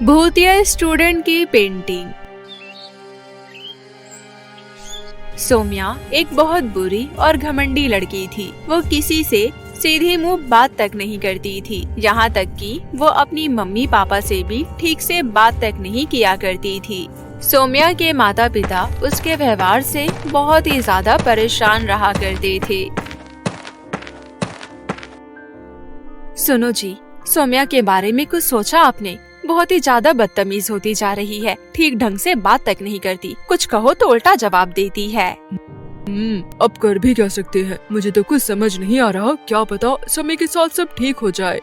भूतिया स्टूडेंट की पेंटिंग। सोम्या एक बहुत बुरी और घमंडी लड़की थी। वो किसी से सीधे मुंह बात तक नहीं करती थी, यहाँ तक कि वो अपनी मम्मी पापा से भी ठीक से बात तक नहीं किया करती थी। सोम्या के माता पिता उसके व्यवहार से बहुत ही ज्यादा परेशान रहा करते थे। सुनो जी, सोम्या के बारे में कुछ सोचा आपने? बहुत ही ज्यादा बदतमीज होती जा रही है, ठीक ढंग से बात तक नहीं करती, कुछ कहो तो उल्टा जवाब देती है। अब कर भी क्या सकते हैं, मुझे तो कुछ समझ नहीं आ रहा, क्या पता समय के साथ सब ठीक हो जाए।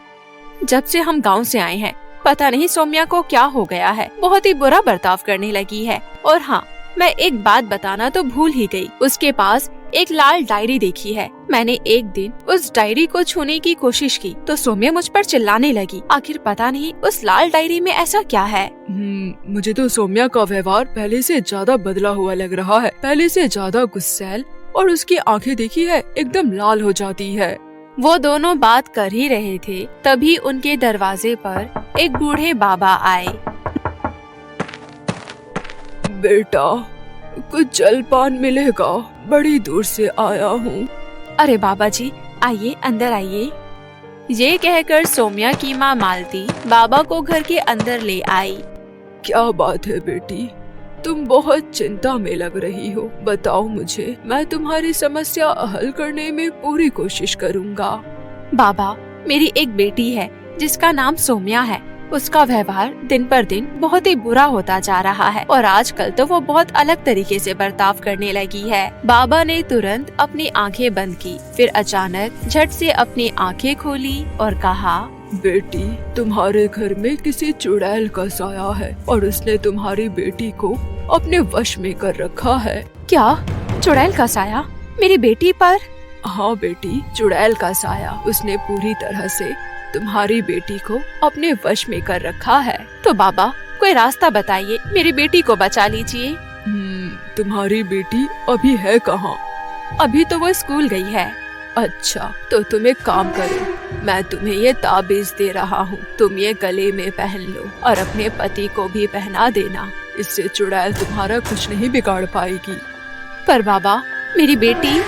जब से हम गांव से आए हैं, पता नहीं सोम्या को क्या हो गया है, बहुत ही बुरा बर्ताव करने लगी है। और हाँ, मैं एक बात बताना तो भूल ही गई, उसके पास एक लाल डायरी देखी है। मैंने एक दिन उस डायरी को छूने की कोशिश की तो सोम्या मुझ पर चिल्लाने लगी। आखिर पता नहीं उस लाल डायरी में ऐसा क्या है। मुझे तो सोम्या का व्यवहार पहले से ज्यादा बदला हुआ लग रहा है, पहले से ज्यादा गुस्सैल, और उसकी आंखें देखी है एकदम लाल हो जाती है। वो दोनों बात कर ही रहे थे, तभी उनके दरवाजे पर एक बूढ़े बाबा आए। बेटा, कुछ जलपान मिलेगा, बड़ी दूर से आया हूँ। अरे बाबा जी, आइए अंदर आइए। ये कहकर सोम्या की माँ मालती बाबा को घर के अंदर ले आई। क्या बात है बेटी, तुम बहुत चिंता में लग रही हो, बताओ मुझे, मैं तुम्हारी समस्या हल करने में पूरी कोशिश करूँगा। बाबा, मेरी एक बेटी है जिसका नाम सोम्या है। उसका व्यवहार दिन पर दिन बहुत ही बुरा होता जा रहा है और आजकल तो वो बहुत अलग तरीके से बर्ताव करने लगी है। बाबा ने तुरंत अपनी आंखें बंद की, फिर अचानक झट से अपनी आंखें खोली और कहा, बेटी, तुम्हारे घर में किसी चुड़ैल का साया है और उसने तुम्हारी बेटी को अपने वश में कर रखा है। क्या? चुड़ैल का साया मेरी बेटी पर? हाँ बेटी, चुड़ैल का साया, उसने पूरी तरह से तुम्हारी बेटी को अपने वश में कर रखा है। तो बाबा, कोई रास्ता बताइए, मेरी बेटी को बचा लीजिए। तुम्हारी बेटी अभी है कहाँ? अभी तो वो स्कूल गई है। अच्छा, तो तुम एक काम करो, मैं तुम्हें ये ताबीज दे रहा हूँ, तुम ये गले में पहन लो और अपने पति को भी पहना देना, इससे चुड़ैल तुम्हारा कुछ नहीं बिगाड़ पाएगी। पर बाबा, मेरी बेटी।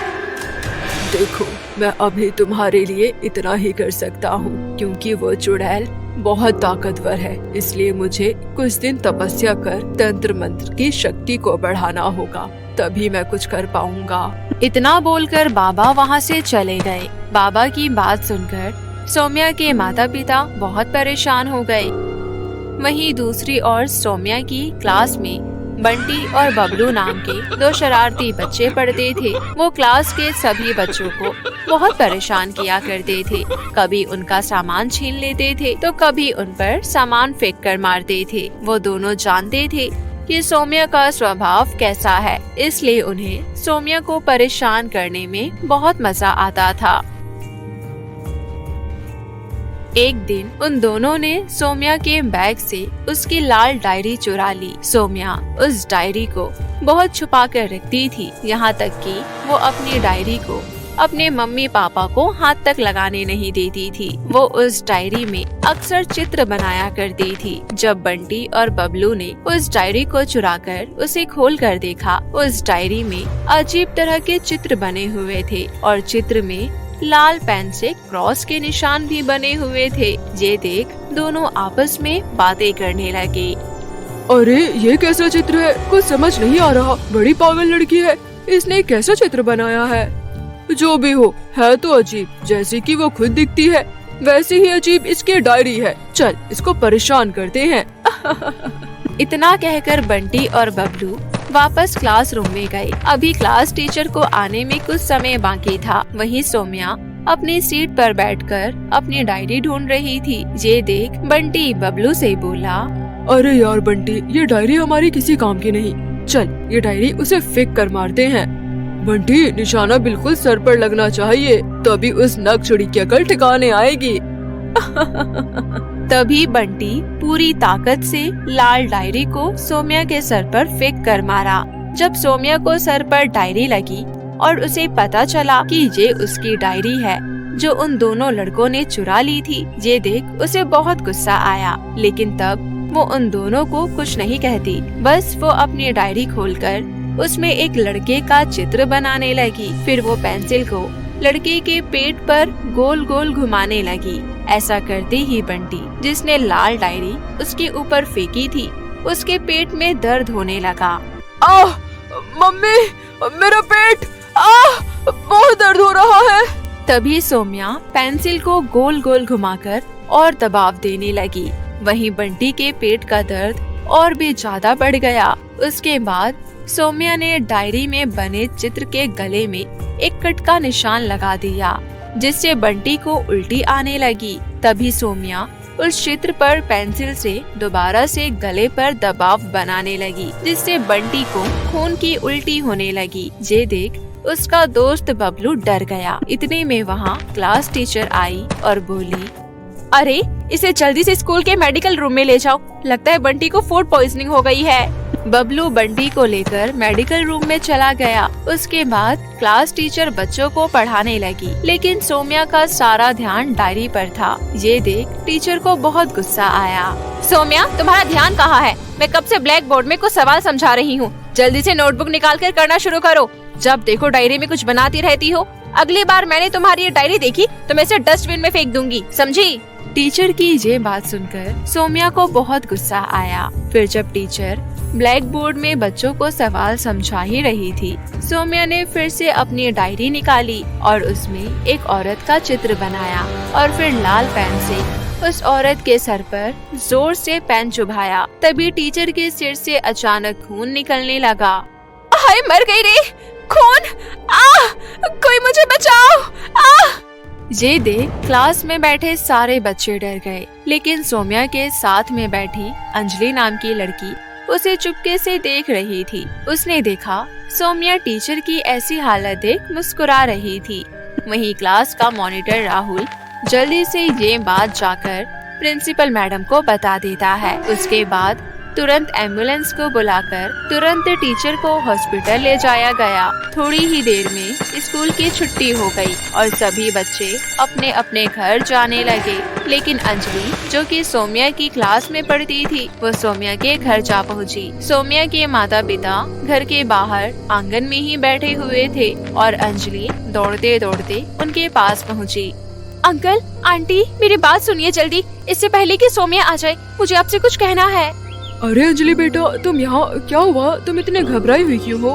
देखो, मैं अभी तुम्हारे लिए इतना ही कर सकता हूँ, क्योंकि वो चुड़ैल बहुत ताकतवर है, इसलिए मुझे कुछ दिन तपस्या कर तंत्र मंत्र की शक्ति को बढ़ाना होगा, तभी मैं कुछ कर पाऊंगा। इतना बोलकर बाबा वहाँ से चले गए। बाबा की बात सुनकर सोम्या के माता पिता बहुत परेशान हो गए। वहीं दूसरी ओर सोम्या की क्लास में बंटी और बबलू नाम के दो शरारती बच्चे पढ़ते थे। वो क्लास के सभी बच्चों को बहुत परेशान किया करते थे। कभी उनका सामान छीन लेते थे तो कभी उन पर सामान फेंक कर मारते थे। वो दोनों जानते थे कि सोम्या का स्वभाव कैसा है, इसलिए उन्हें सोम्या को परेशान करने में बहुत मजा आता था। एक दिन उन दोनों ने सोम्या के बैग से उसकी लाल डायरी चुरा ली। सोम्या उस डायरी को बहुत छुपा कर रखती थी, यहाँ तक कि वो अपनी डायरी को अपने मम्मी पापा को हाथ तक लगाने नहीं देती थी। वो उस डायरी में अक्सर चित्र बनाया करती थी। जब बंटी और बबलू ने उस डायरी को चुराकर उसे खोल कर देखा, उस डायरी में अजीब तरह के चित्र बने हुए थे और चित्र में लाल पेन से क्रॉस के निशान भी बने हुए थे। ये देख दोनों आपस में बातें करने लगे। अरे, ये कैसा चित्र है, कुछ समझ नहीं आ रहा, बड़ी पागल लड़की है, इसने कैसा चित्र बनाया है? जो भी हो, है तो अजीब, जैसे कि वो खुद दिखती है वैसे ही अजीब इसकी डायरी है। चल, इसको परेशान करते हैं। इतना कहकर बंटी और बबलू वापस क्लासरूम में गए। अभी क्लास टीचर को आने में कुछ समय बाकी था। वहीं सोम्या अपनी सीट पर बैठकर अपनी डायरी ढूंढ रही थी। ये देख बंटी बबलू से बोला, अरे यार बंटी, ये डायरी हमारी किसी काम की नहीं, चल ये डायरी उसे फेंक कर मारते हैं। बंटी, निशाना बिल्कुल सर पर लगना चाहिए, तभी उस नकचड़ी की अकल ठिकाने आएगी। तभी बंटी पूरी ताकत से लाल डायरी को सोम्या के सर पर फेंक कर मारा। जब सोम्या को सर पर डायरी लगी और उसे पता चला कि ये उसकी डायरी है जो उन दोनों लड़कों ने चुरा ली थी, ये देख उसे बहुत गुस्सा आया। लेकिन तब वो उन दोनों को कुछ नहीं कहती, बस वो अपनी डायरी खोलकर उसमें एक लड़के का चित्र बनाने लगी। फिर वो पेंसिल को लड़के के पेट पर गोल गोल घुमाने लगी। ऐसा करते ही बंटी, जिसने लाल डायरी उसके ऊपर फेंकी थी, उसके पेट में दर्द होने लगा। आह, मम्मी, मेरा पेट, आह, बहुत दर्द हो रहा है। तभी सौम्या पेंसिल को गोल गोल घुमाकर और दबाव देने लगी। वहीं बंटी के पेट का दर्द और भी ज्यादा बढ़ गया। उसके बाद सौम्या ने डायरी में बने चित्र के गले में एक कट का निशान लगा दिया, जिससे बंटी को उल्टी आने लगी। तभी सौम्या उस चित्र पर पेंसिल से दोबारा से गले पर दबाव बनाने लगी, जिससे बंटी को खून की उल्टी होने लगी। ये देख उसका दोस्त बबलू डर गया। इतने में वहाँ क्लास टीचर आई और बोली, अरे इसे जल्दी से स्कूल के मेडिकल रूम में ले जाओ, लगता है बंटी को फूड पॉइजनिंग हो गई है। बबलू बंटी को लेकर मेडिकल रूम में चला गया। उसके बाद क्लास टीचर बच्चों को पढ़ाने लगी, लेकिन सौम्या का सारा ध्यान डायरी पर था। ये देख टीचर को बहुत गुस्सा आया। सौम्या, तुम्हारा ध्यान कहाँ है? मैं कब से ब्लैक बोर्ड में कुछ सवाल समझा रही हूँ, जल्दी से नोटबुक निकाल कर करना शुरू करो। जब देखो डायरी में कुछ बनाती रहती हो। अगली बार मैंने तुम्हारी ये डायरी देखी तो मैं इसे डस्टबिन में फेंक दूंगी, समझी? टीचर की ये बात सुनकर सौम्या को बहुत गुस्सा आया। फिर जब टीचर ब्लैक बोर्ड में बच्चों को सवाल समझा ही रही थी, सौम्या ने फिर से अपनी डायरी निकाली और उसमें एक औरत का चित्र बनाया और फिर लाल पेन से उस औरत के सर पर जोर से पेन चुभाया। तभी टीचर के सिर से अचानक खून निकलने लगा। हाय, मर गई रे, खून! कोई मुझे बचाओ! ये देख क्लास में बैठे सारे बच्चे डर गए, लेकिन सौम्या के साथ में बैठी अंजलि नाम की लड़की उसे चुपके से देख रही थी। उसने देखा सौम्या टीचर की ऐसी हालत देख मुस्कुरा रही थी। वहीं क्लास का मॉनिटर राहुल जल्दी से ये बात जाकर प्रिंसिपल मैडम को बता देता है। उसके बाद तुरंत एम्बुलेंस को बुलाकर तुरंत टीचर को हॉस्पिटल ले जाया गया। थोड़ी ही देर में स्कूल की छुट्टी हो गई और सभी बच्चे अपने अपने घर जाने लगे, लेकिन अंजलि, जो कि सौम्या की क्लास में पढ़ती थी, वो सौम्या के घर जा पहुंची। सौम्या के माता पिता घर के बाहर आंगन में ही बैठे हुए थे और अंजलि दौड़ते दौड़ते उनके पास पहुंची। अंकल, आंटी, मेरी बात सुनिए जल्दी, इससे पहले कि सौम्या आ जाए, मुझे आपसे कुछ कहना है। अरे अंजलि बेटा, तुम यहाँ? क्या हुआ? तुम इतने घबराई हुई क्यों हो?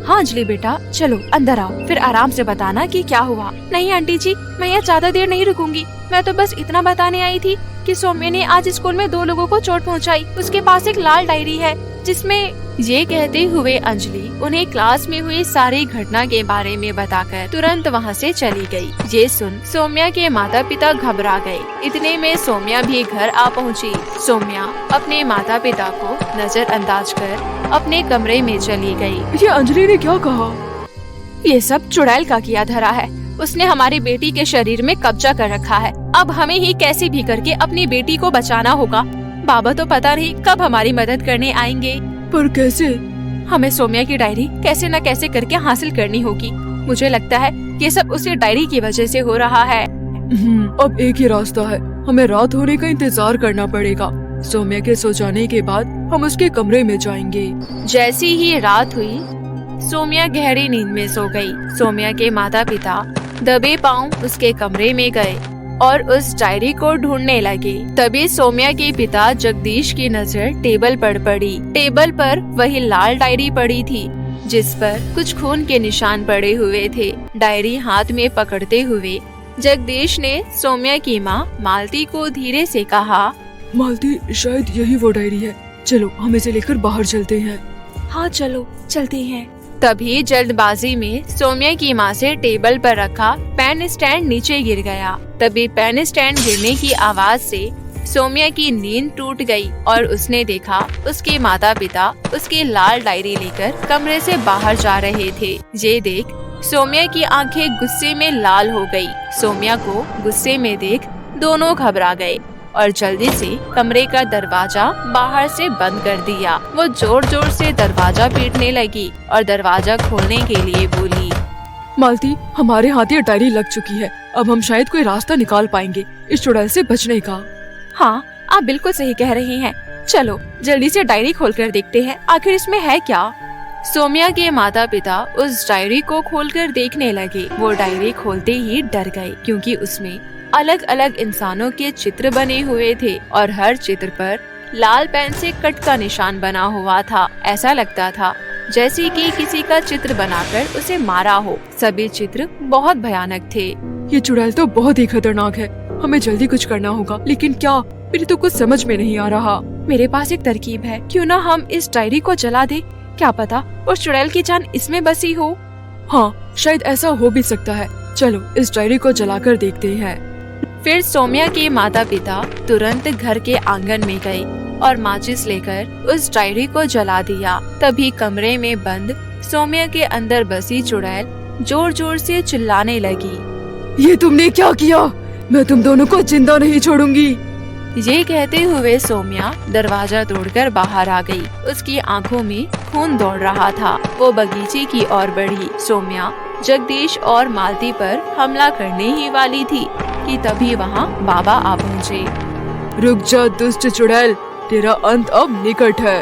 हाँ अंजलि बेटा, चलो अंदर आओ, फिर आराम से बताना कि क्या हुआ। नहीं आंटी जी, मैं यहाँ ज्यादा देर नहीं रुकूंगी। मैं तो बस इतना बताने आई थी कि सौम्या ने आज स्कूल में 2 लोगों को चोट पहुँचाई। उसके पास एक लाल डायरी है जिसमें। ये कहते हुए अंजलि उन्हें क्लास में हुई सारी घटना के बारे में बताकर तुरंत वहाँ से चली गई। ये सुन सौम्या के माता पिता घबरा गए। इतने में सौम्या भी घर आ पहुँची। सौम्या अपने माता पिता को नजरअंदाज कर अपने कमरे में चली गई। ये अंजलि ने क्या कहा? ये सब चुड़ैल का किया धरा है। उसने हमारी बेटी के शरीर में कब्जा कर रखा है। अब हमें ही कैसे भी करके अपनी बेटी को बचाना होगा। बाबा तो पता नहीं कब हमारी मदद करने आएंगे। पर कैसे? हमें सौम्या की डायरी कैसे न कैसे करके हासिल करनी होगी। मुझे लगता है ये सब उसी डायरी की वजह से हो रहा है। अब एक ही रास्ता है, हमें रात होने का इंतजार करना पड़ेगा। सौम्या के सो जाने के बाद हम उसके कमरे में जाएंगे। जैसी ही रात हुई, सौम्या गहरी नींद में सो गई। सौम्या के माता पिता दबे पांव उसके कमरे में गए और उस डायरी को ढूंढने लगे। तभी सौम्या के पिता जगदीश की नजर टेबल पर पड़ी। टेबल पर वही लाल डायरी पड़ी थी जिस पर कुछ खून के निशान पड़े हुए थे। डायरी हाथ में पकड़ते हुए जगदीश ने सौम्या की माँ मालती को धीरे से कहा, मालती, शायद यही वो डायरी है। चलो हम इसे लेकर बाहर चलते हैं। हाँ चलो चलते हैं। तभी जल्दबाजी में सौम्या की माँ से टेबल पर रखा पेन स्टैंड नीचे गिर गया। तभी पेन स्टैंड गिरने की आवाज से सौम्या की नींद टूट गई और उसने देखा उसके माता पिता उसकी लाल डायरी लेकर कमरे से बाहर जा रहे थे। ये देख सौम्या की आंखें गुस्से में लाल हो गई। सौम्या को गुस्से में देख दोनों घबरा गए और जल्दी से कमरे का दरवाजा बाहर से बंद कर दिया। वो जोर जोर से दरवाजा पीटने लगी और दरवाजा खोलने के लिए बोली, मालती, हमारे हाथ ये डायरी लग चुकी है। अब हम शायद कोई रास्ता निकाल पाएंगे इस चुड़ैल से बचने का। हाँ, आप बिल्कुल सही कह रहे हैं। चलो जल्दी से डायरी खोलकर देखते हैं आखिर इसमें है क्या। सोम्या के माता पिता उस डायरी को खोलकर देखने लगे। वो डायरी खोलते ही डर गए क्योंकि उसमें अलग अलग इंसानों के चित्र बने हुए थे और हर चित्र पर लाल पेन से कट का निशान बना हुआ था। ऐसा लगता था जैसे कि किसी का चित्र बनाकर उसे मारा हो। सभी चित्र बहुत भयानक थे। ये चुड़ैल तो बहुत ही खतरनाक है, हमें जल्दी कुछ करना होगा, लेकिन क्या? मेरे तो कुछ समझ में नहीं आ रहा। मेरे पास एक तरकीब है, क्यों ना हम इस डायरी को जला दे, क्या पता उस चुड़ैल की जान इसमें बसी हो। हाँ, शायद ऐसा हो भी सकता है। चलो इस डायरी को जलाकर देखते हैं। फिर सोम्या के माता पिता तुरंत घर के आंगन में गए और माचिस लेकर उस डायरी को जला दिया। तभी कमरे में बंद सोम्या के अंदर बसी चुड़ैल जोर जोर से चिल्लाने लगी। ये तुमने क्या किया? मैं तुम दोनों को जिंदा नहीं छोड़ूंगी। ये कहते हुए सोम्या दरवाजा तोड़कर बाहर आ गई। उसकी आंखों में खून दौड़ रहा था। वो बगीचे की ओर बढ़ी। सोम्या जगदीश और मालती पर हमला करने ही वाली थी कि तभी वहाँ बाबा आ पहुँचे। रुक जा दुष्ट चुड़ैल, तेरा अंत अब निकट है।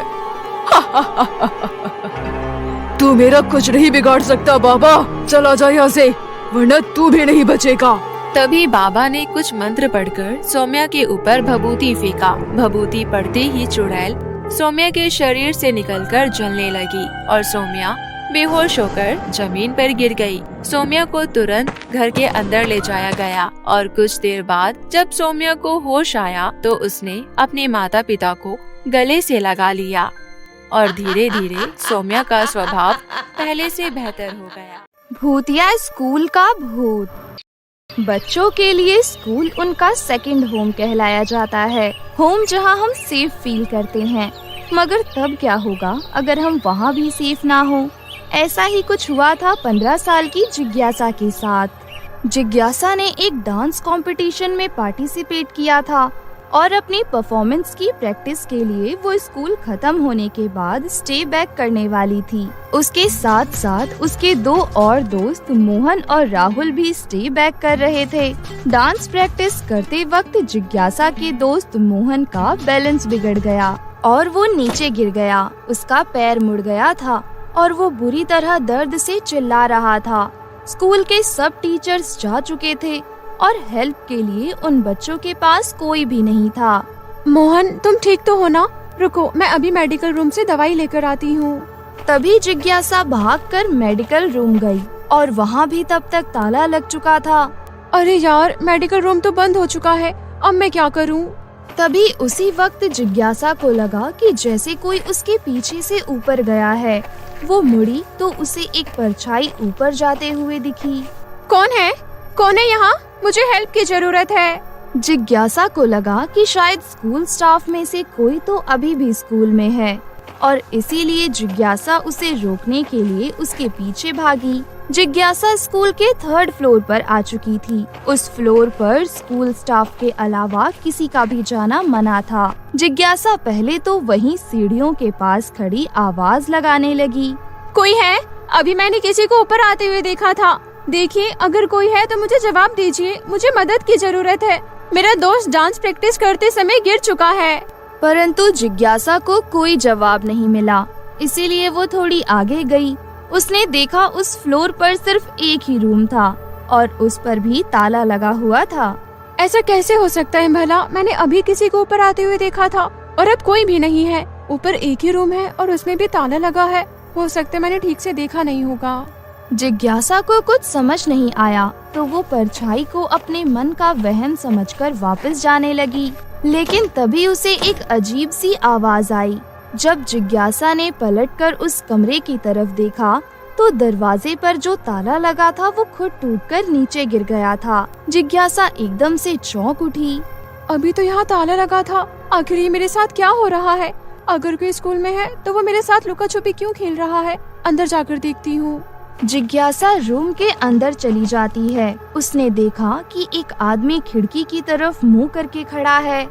तू मेरा कुछ नहीं बिगाड़ सकता बाबा, चला जा यहाँ से, वरना तू भी नहीं बचेगा। तभी बाबा ने कुछ मंत्र पढ़कर सोम्या के ऊपर भभूति फेंका। भभूति पड़ते ही चुड़ैल सोम्या के शरीर से निकलकर जलने लगी और सोम्या बेहोश होकर जमीन पर गिर गई। सोम्या को तुरंत घर के अंदर ले जाया गया और कुछ देर बाद जब सोम्या को होश आया तो उसने अपने माता पिता को गले से लगा लिया और धीरे धीरे सोम्या का स्वभाव पहले से बेहतर हो गया। भूतिया स्कूल का भूत। बच्चों के लिए स्कूल उनका सेकंड होम कहलाया जाता है। होम जहां हम सेफ फील करते हैं। मगर तब क्या होगा अगर हम वहां भी सेफ ना हो? ऐसा ही कुछ हुआ था 15 साल की जिज्ञासा के साथ। जिज्ञासा ने एक डांस कंपटीशन में पार्टिसिपेट किया था और अपनी परफॉर्मेंस की प्रैक्टिस के लिए वो स्कूल खत्म होने के बाद स्टे बैक करने वाली थी। उसके साथ साथ उसके 2 और दोस्त मोहन और राहुल भी स्टे बैक कर रहे थे। डांस प्रैक्टिस करते वक्त जिज्ञासा के दोस्त मोहन का बैलेंस बिगड़ गया और वो नीचे गिर गया। उसका पैर मुड़ गया था और वो बुरी तरह दर्द से चिल्ला रहा था। स्कूल के सब टीचर्स जा चुके थे और हेल्प के लिए उन बच्चों के पास कोई भी नहीं था। मोहन, तुम ठीक तो हो ना? रुको, मैं अभी मेडिकल रूम से दवाई लेकर आती हूँ। तभी जिज्ञासा भागकर मेडिकल रूम गई और वहाँ भी तब तक ताला लग चुका था। अरे यार, मेडिकल रूम तो बंद हो चुका है, अब मैं क्या करूँ? तभी उसी वक्त जिज्ञासा को लगा कि जैसे कोई उसके पीछे से ऊपर गया है। वो मुड़ी तो उसे एक परछाई ऊपर जाते हुए दिखी। कौन है? कौन है यहाँ? मुझे हेल्प की जरूरत है। जिज्ञासा को लगा कि शायद स्कूल स्टाफ में से कोई तो अभी भी स्कूल में है और इसीलिए जिज्ञासा उसे रोकने के लिए उसके पीछे भागी। जिज्ञासा स्कूल के 3rd फ्लोर पर आ चुकी थी। उस फ्लोर पर स्कूल स्टाफ के अलावा किसी का भी जाना मना था। जिज्ञासा पहले तो वहीं सीढ़ियों के पास खड़ी आवाज लगाने लगी। कोई है? अभी मैंने किसी को ऊपर आते हुए देखा था। देखिए, अगर कोई है तो मुझे जवाब दीजिए, मुझे मदद की जरूरत है। मेरा दोस्त डांस प्रैक्टिस करते समय गिर चुका है। परंतु जिज्ञासा को कोई जवाब नहीं मिला, इसीलिए वो थोड़ी आगे गई। उसने देखा उस फ्लोर पर सिर्फ एक ही रूम था और उस पर भी ताला लगा हुआ था। ऐसा कैसे हो सकता है भला? मैंने अभी किसी को ऊपर आते हुए देखा था और अब कोई भी नहीं है। ऊपर एक ही रूम है और उसमें भी ताला लगा है। हो सकता है मैंने ठीक से देखा नहीं होगा। जिज्ञासा को कुछ समझ नहीं आया तो वो परछाई को अपने मन का वहम समझकर वापस जाने लगी। लेकिन तभी उसे एक अजीब सी आवाज आई। जब जिज्ञासा ने पलटकर उस कमरे की तरफ देखा तो दरवाजे पर जो ताला लगा था वो खुद टूटकर नीचे गिर गया था। जिज्ञासा एकदम से चौंक उठी। अभी तो यहाँ ताला लगा था, आखिर ये मेरे साथ क्या हो रहा है? अगर कोई स्कूल में है तो वो मेरे साथ लुका छुपी क्यों खेल रहा है? अंदर जाकर देखती हूँ। जिज्ञासा रूम के अंदर चली जाती है। उसने देखा कि एक आदमी खिड़की की तरफ मुंह करके खड़ा है।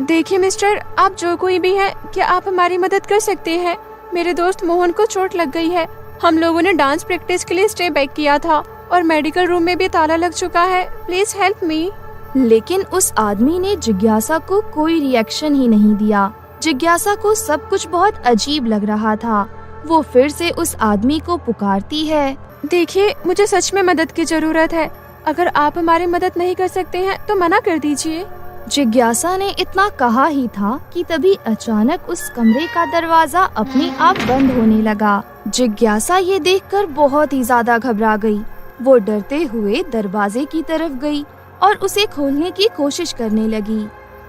देखिए मिस्टर, आप जो कोई भी है, क्या आप हमारी मदद कर सकते हैं? मेरे दोस्त मोहन को चोट लग गई है। हम लोगों ने डांस प्रैक्टिस के लिए स्टे बैक किया था और मेडिकल रूम में भी ताला लग चुका है। Please help me. लेकिन उस आदमी ने जिज्ञासा को कोई रिएक्शन ही नहीं दिया। जिज्ञासा को सब कुछ बहुत अजीब लग रहा था। वो फिर से उस आदमी को पुकारती है। देखिए, मुझे सच में मदद की जरूरत है। अगर आप हमारी मदद नहीं कर सकते हैं तो मना कर दीजिए। जिज्ञासा ने इतना कहा ही था कि तभी अचानक उस कमरे का दरवाजा अपने आप बंद होने लगा। जिज्ञासा ये देखकर बहुत ही ज्यादा घबरा गई। वो डरते हुए दरवाजे की तरफ गई और उसे खोलने की कोशिश करने लगी।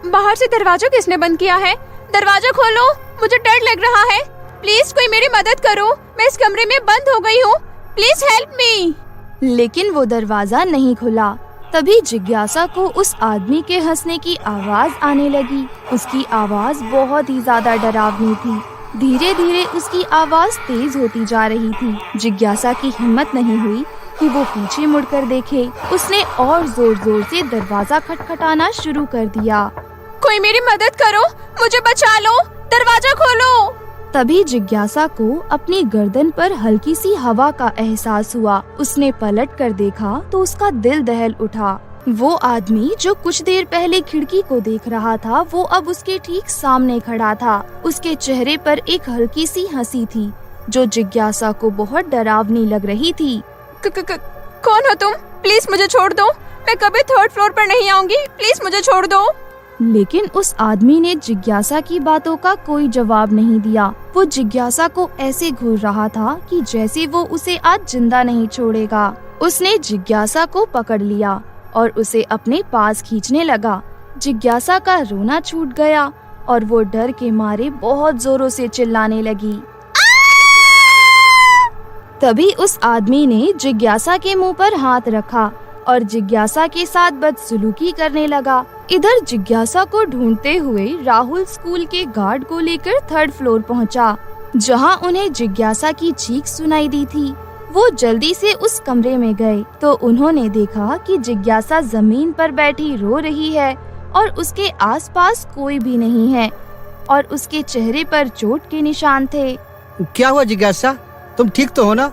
बाहर से दरवाजा किसने बंद किया है? दरवाजा खोलो, मुझे डर लग रहा है। प्लीज कोई मेरी मदद करो, मैं इस कमरे में बंद हो गई हूँ। Please help me. लेकिन वो दरवाजा नहीं खुला। तभी जिज्ञासा को उस आदमी के हंसने की आवाज आने लगी। उसकी आवाज बहुत ही ज्यादा डरावनी थी। धीरे धीरे उसकी आवाज तेज होती जा रही थी। जिज्ञासा की हिम्मत नहीं हुई कि वो पीछे मुड़कर देखे। उसने और जोर जोर से दरवाजा खटखटाना शुरू कर दिया। कोई मेरी मदद करो, मुझे बचा लो, दरवाजा खोलो। तभी जिज्ञासा को अपनी गर्दन पर हल्की सी हवा का एहसास हुआ। उसने पलट कर देखा तो उसका दिल दहल उठा। वो आदमी जो कुछ देर पहले खिड़की को देख रहा था, वो अब उसके ठीक सामने खड़ा था। उसके चेहरे पर एक हल्की सी हंसी थी जो जिज्ञासा को बहुत डरावनी लग रही थी। कौन हो तुम? प्लीज मुझे छोड़ दो, मैं कभी 3rd फ्लोर पर नहीं आऊंगी। प्लीज मुझे छोड़ दो। लेकिन उस आदमी ने जिज्ञासा की बातों का कोई जवाब नहीं दिया। वो जिज्ञासा को ऐसे घूर रहा था कि जैसे वो उसे आज जिंदा नहीं छोड़ेगा। उसने जिज्ञासा को पकड़ लिया और उसे अपने पास खींचने लगा। जिज्ञासा का रोना छूट गया और वो डर के मारे बहुत जोरों से चिल्लाने लगी। तभी उस आदमी ने जिज्ञासा के मुंह पर हाथ रखा और जिज्ञासा के साथ बदसलूकी करने लगा। इधर जिज्ञासा को ढूंढते हुए राहुल स्कूल के गार्ड को लेकर 3rd फ्लोर पहुंचा, जहां उन्हें जिज्ञासा की चीख सुनाई दी थी। वो जल्दी से उस कमरे में गए तो उन्होंने देखा कि जिज्ञासा जमीन पर बैठी रो रही है और उसके आसपास कोई भी नहीं है और उसके चेहरे पर चोट के निशान थे। क्या हुआ जिज्ञासा? तुम ठीक तो हो ना?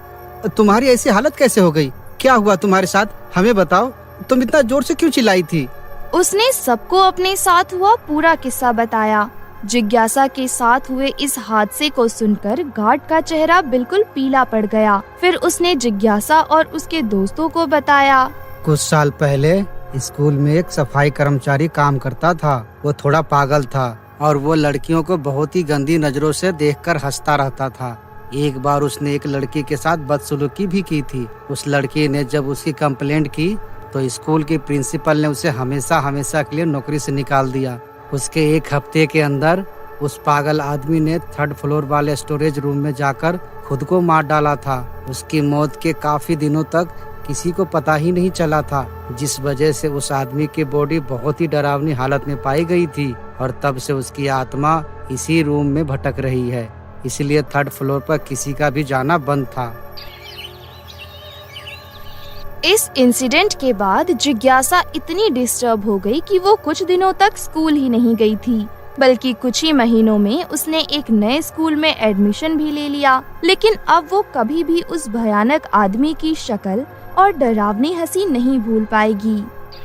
तुम्हारी ऐसी हालत कैसे हो गई? क्या हुआ तुम्हारे साथ? हमें बताओ, तुम इतना जोर से क्यों चिल्लाई थी? उसने सबको अपने साथ हुआ पूरा किस्सा बताया। जिज्ञासा के साथ हुए इस हादसे को सुनकर गार्ड का चेहरा बिल्कुल पीला पड़ गया। फिर उसने जिज्ञासा और उसके दोस्तों को बताया। कुछ साल पहले स्कूल में एक सफाई कर्मचारी काम करता था। वो थोड़ा पागल था और वो लड़कियों को बहुत ही गंदी नजरों से देखकर हंसता रहता था। एक बार उसने एक लड़की के साथ बदसलूकी भी की थी। उस लड़की ने जब उसकी कंप्लेंट की तो स्कूल के प्रिंसिपल ने उसे हमेशा हमेशा के लिए नौकरी से निकाल दिया। उसके एक हफ्ते के अंदर उस पागल आदमी ने 3rd फ्लोर वाले स्टोरेज रूम में जाकर खुद को मार डाला था। उसकी मौत के काफी दिनों तक किसी को पता ही नहीं चला था, जिस वजह से उस आदमी की बॉडी बहुत ही डरावनी हालत में पाई गई थी और तब से उसकी आत्मा इसी रूम में भटक रही है। इसलिए 3rd फ्लोर पर किसी का भी जाना बंद था। इस इंसिडेंट के बाद जिज्ञासा इतनी डिस्टर्ब हो गई कि वो कुछ दिनों तक स्कूल ही नहीं गई थी, बल्कि कुछ ही महीनों में उसने एक नए स्कूल में एडमिशन भी ले लिया। लेकिन अब वो कभी भी उस भयानक आदमी की शक्ल और डरावनी हंसी नहीं भूल पाएगी।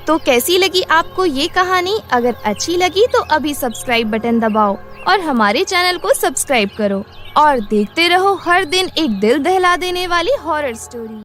तो कैसी लगी आपको ये कहानी? अगर अच्छी लगी तो अभी सब्सक्राइब बटन दबाओ और हमारे चैनल को सब्सक्राइब करो और देखते रहो हर दिन एक दिल दहला देने वाली हॉरर स्टोरी।